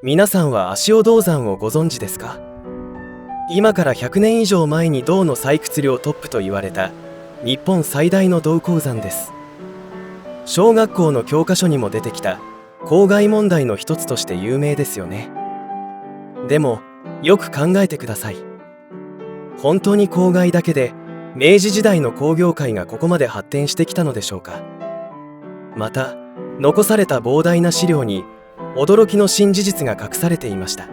皆さんは足尾銅山をご存知ですか？今から100年以上前に銅の採掘量トップと言われた日本最大の銅鉱山です。小学校の教科書にも出てきた公害問題の一つとして有名ですよね。でもよく考えてください。本当に公害だけで明治時代の工業界がここまで発展してきたのでしょうか。また残された膨大な資料に驚きの新事実が隠されていました。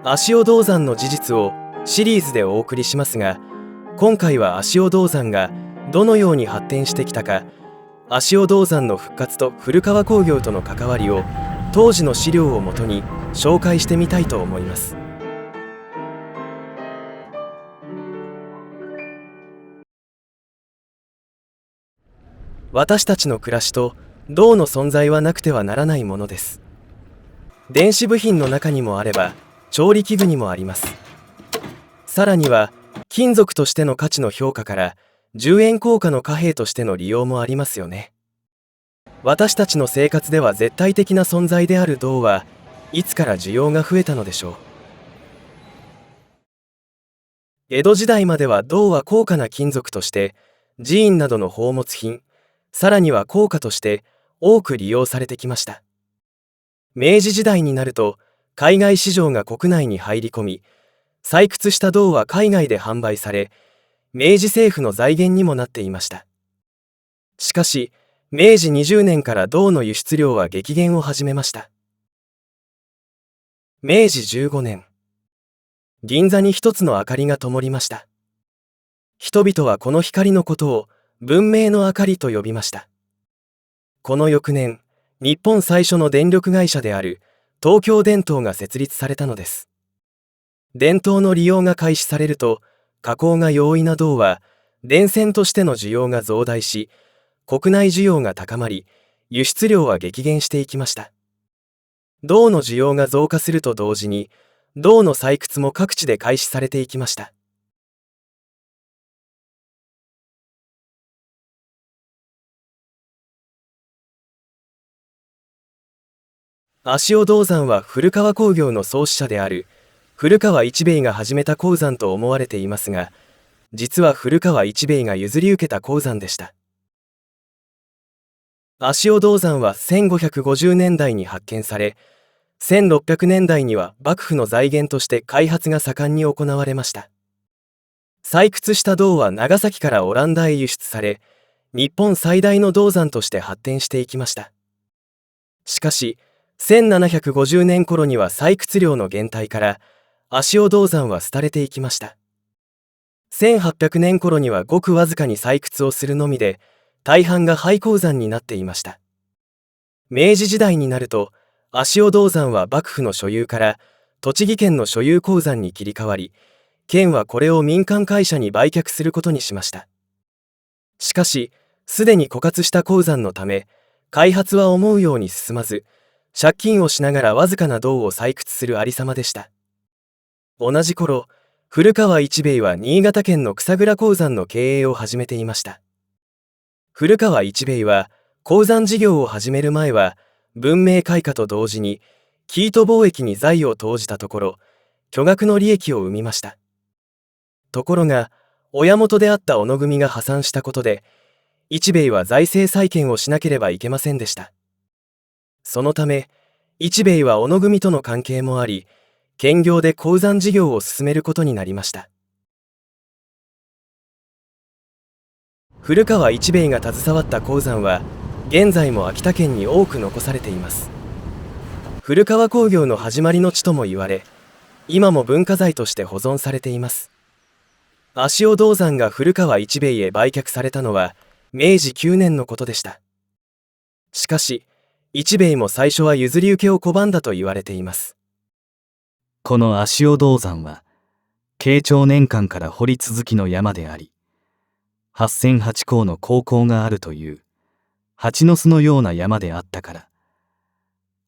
足尾銅山の事実をシリーズでお送りしますが、今回は足尾銅山がどのように発展してきたか、足尾銅山の復活と古川工業との関わりを当時の資料をもとに紹介してみたいと思います。私たちの暮らしと銅の存在はなくてはならないものです。電子部品の中にもあれば調理器具にもあります。さらには金属としての価値の評価から10円硬貨の貨幣としての利用もありますよね。私たちの生活では絶対的な存在である銅はいつから需要が増えたのでしょう。江戸時代までは銅は高価な金属として寺院などの宝物品、さらには硬貨として多く利用されてきました。明治時代になると海外市場が国内に入り込み、採掘した銅は海外で販売され、明治政府の財源にもなっていました。しかし明治20年から銅の輸出量は激減を始めました。明治15年、銀座に一つの明かりが灯りました。人々はこの光のことを文明の明かりと呼びました。この翌年、日本最初の電力会社である東京電灯が設立されたのです。電灯の利用が開始されると、加工が容易な銅は電線としての需要が増大し、国内需要が高まり、輸出量は激減していきました。銅の需要が増加すると同時に、銅の採掘も各地で開始されていきました。足尾銅山は古川工業の創始者である古川一兵衛が始めた鉱山と思われていますが、実は古川一兵衛が譲り受けた鉱山でした。足尾銅山は1550年代に発見され、1600年代には幕府の財源として開発が盛んに行われました。採掘した銅は長崎からオランダへ輸出され、日本最大の銅山として発展していきました。しかし1750年頃には採掘量の減退から足尾銅山は廃れていきました。1800年頃にはごくわずかに採掘をするのみで、大半が廃鉱山になっていました。明治時代になると足尾銅山は幕府の所有から栃木県の所有鉱山に切り替わり、県はこれを民間会社に売却することにしました。しかしすでに枯渇した鉱山のため、開発は思うように進まず、借金をしながらわずかな銅を採掘するありさまでした。同じ頃、古川一兵衛は新潟県の草倉鉱山の経営を始めていました。古川一兵衛は鉱山事業を始める前は文明開化と同時に生糸貿易に財を投じたところ、巨額の利益を生みました。ところが親元であった小野組が破産したことで、一兵衛は財政再建をしなければいけませんでした。そのため一兵衛は小野組との関係もあり、兼業で鉱山事業を進めることになりました。古川一兵衛が携わった鉱山は現在も秋田県に多く残されています。古川工業の始まりの地とも言われ、今も文化財として保存されています。足尾銅山が古川一兵衛へ売却されたのは明治9年のことでした。しかし一兵衛も最初は譲り受けを拒んだと言われています。この足尾銅山は慶長年間から掘り続きの山であり、8008校の高校があるという蜂の巣のような山であったから、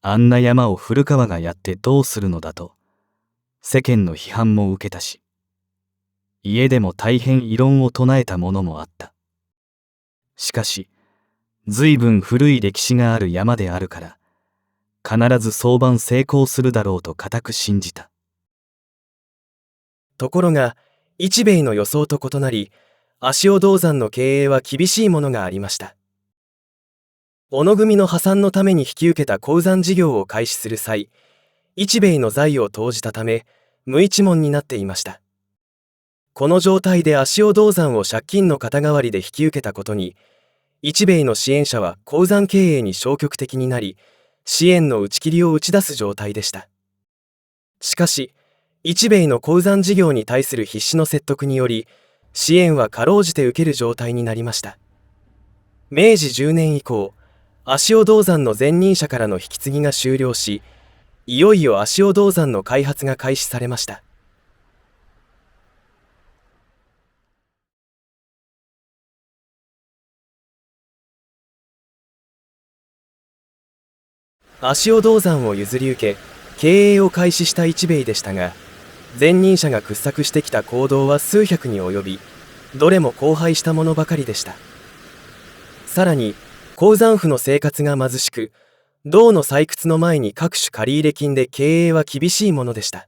あんな山を古川がやってどうするのだと世間の批判も受けたし、家でも大変異論を唱えたものもあった。しかし随分古い歴史がある山であるから、必ず早晩成功するだろうと固く信じた。ところが、一兵衛の予想と異なり、足尾銅山の経営は厳しいものがありました。小野組の破産のために引き受けた鉱山事業を開始する際、一兵衛の財を投じたため、無一文になっていました。この状態で足尾銅山を借金の肩代わりで引き受けたことに、一兵衛の支援者は鉱山経営に消極的になり、支援の打ち切りを打ち出す状態でした。しかし、一兵衛の鉱山事業に対する必死の説得により、支援はかろうじて受ける状態になりました。明治10年以降、足尾銅山の前任者からの引き継ぎが終了し、いよいよ足尾銅山の開発が開始されました。足尾銅山を譲り受け、経営を開始した一兵衛でしたが、前任者が掘削してきた坑道は数百に及び、どれも荒廃したものばかりでした。さらに、鉱山婦の生活が貧しく、銅の採掘の前に各種借入金で経営は厳しいものでした。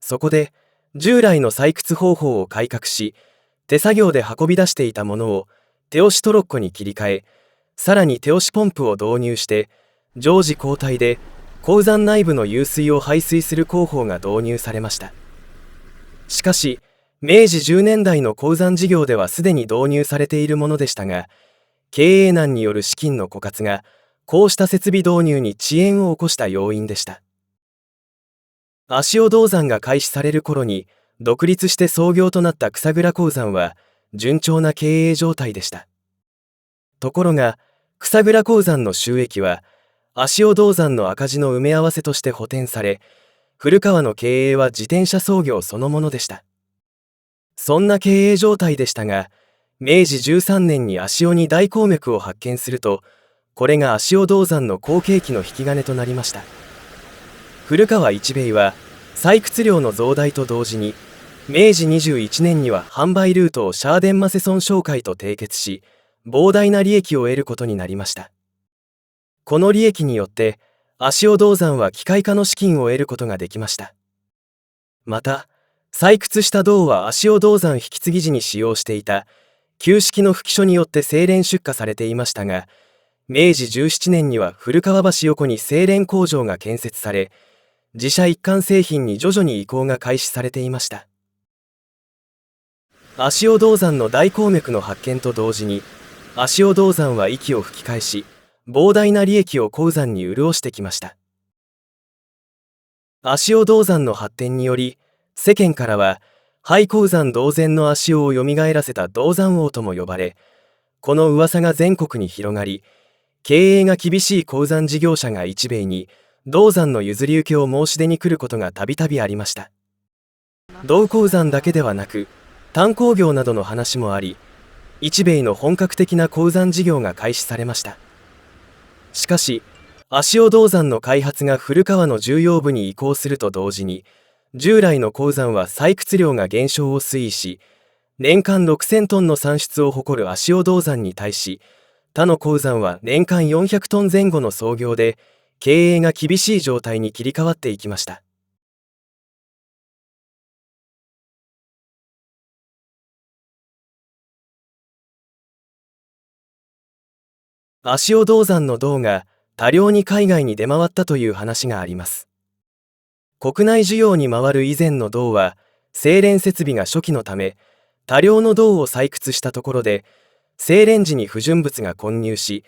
そこで、従来の採掘方法を改革し、手作業で運び出していたものを手押しトロッコに切り替え、さらに手押しポンプを導入して、常時交代で鉱山内部の湧水を排水する工法が導入されました。しかし、明治10年代の鉱山事業ではすでに導入されているものでしたが、経営難による資金の枯渇が、こうした設備導入に遅延を起こした要因でした。足尾銅山が開始される頃に、独立して創業となった草倉鉱山は、順調な経営状態でした。ところが、草倉鉱山の収益は、足尾銅山の赤字の埋め合わせとして補填され、古川の経営は自転車操業そのものでした。そんな経営状態でしたが、明治13年に足尾に大鉱脈を発見すると、これが足尾銅山の好景気の引き金となりました。古川一兵衛は、採掘量の増大と同時に、明治21年には販売ルートをシャーデンマセソン商会と締結し、膨大な利益を得ることになりました。この利益によって、足尾銅山は機械化の資金を得ることができました。また、採掘した銅は足尾銅山引き継ぎ時に使用していた、旧式の吹き所によって精錬出荷されていましたが、明治17年には古川橋横に精錬工場が建設され、自社一貫製品に徐々に移行が開始されていました。足尾銅山の大鉱脈の発見と同時に、足尾銅山は息を吹き返し、膨大な利益を鉱山に潤してきました。足尾銅山の発展により、世間からは、廃鉱山同然の足尾を蘇らせた銅山王とも呼ばれ、この噂が全国に広がり、経営が厳しい鉱山事業者が一兵衛に、銅山の譲り受けを申し出に来ることがたびたびありました。銅鉱山だけではなく、炭鉱業などの話もあり、一兵衛の本格的な鉱山事業が開始されました。しかし、足尾銅山の開発が古川の重要部に移行すると同時に、従来の鉱山は採掘量が減少を推移し、年間6000トンの産出を誇る足尾銅山に対し、他の鉱山は年間400トン前後の操業で、経営が厳しい状態に切り替わっていきました。足尾銅山の銅が多量に海外に出回ったという話があります。国内需要に回る以前の銅は、精錬設備が初期のため、多量の銅を採掘したところで、精錬時に不純物が混入し、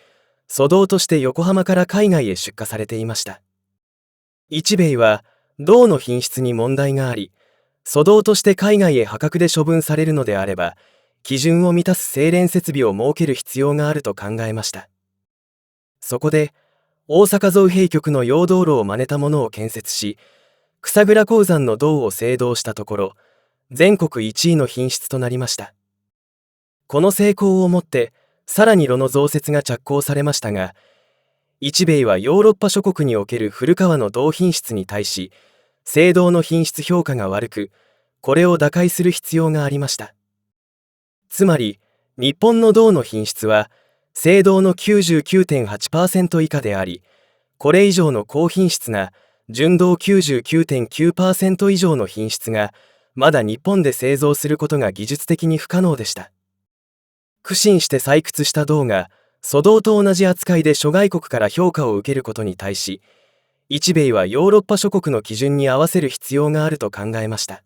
粗銅として横浜から海外へ出荷されていました。一兵衛は、銅の品質に問題があり、粗銅として海外へ破格で処分されるのであれば、基準を満たす精錬設備を設ける必要があると考えました。そこで、大阪造幣局の溶銅炉を真似たものを建設し、草倉鉱山の銅を製銅したところ、全国1位の品質となりました。この成功をもって、さらに炉の増設が着工されましたが、一兵衛はヨーロッパ諸国における古川の銅品質に対し、製銅の品質評価が悪く、これを打開する必要がありました。つまり、日本の銅の品質は、製銅の 99.8% 以下であり、これ以上の高品質な純銅 99.9% 以上の品質がまだ日本で製造することが技術的に不可能でした。苦心して採掘した銅が粗銅と同じ扱いで諸外国から評価を受けることに対し、日米はヨーロッパ諸国の基準に合わせる必要があると考えました。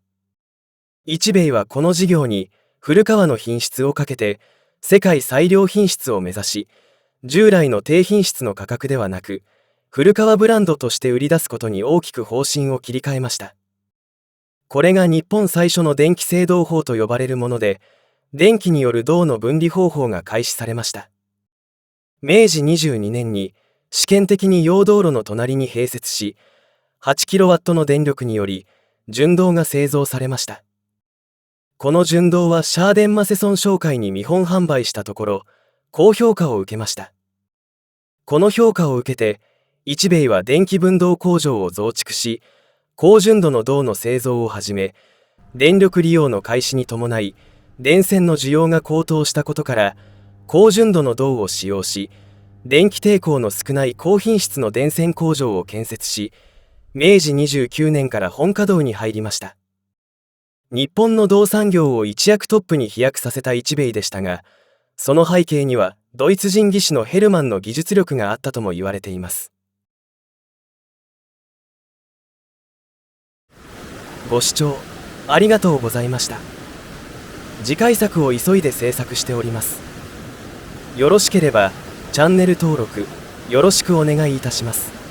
日米はこの事業に古川の品質をかけて世界最良品質を目指し、従来の低品質の価格ではなく古川ブランドとして売り出すことに大きく方針を切り替えました。これが日本最初の電気製銅法と呼ばれるもので、電気による銅の分離方法が開始されました。明治22年に試験的に溶道路の隣に併設し、8kW の電力により純銅が製造されました。この純銅はシャーデンマセソン商会に見本販売したところ、高評価を受けました。この評価を受けて、日米は電気分銅工場を増築し、高純度の銅の製造を始め、電力利用の開始に伴い、電線の需要が高騰したことから、高純度の銅を使用し、電気抵抗の少ない高品質の電線工場を建設し、明治29年から本稼働に入りました。日本の銅産業を一躍トップに飛躍させた日米でしたが、その背景にはドイツ人技師のヘルマンの技術力があったとも言われています。ご視聴ありがとうございました。次回作を急いで制作しております。よろしければチャンネル登録よろしくお願いいたします。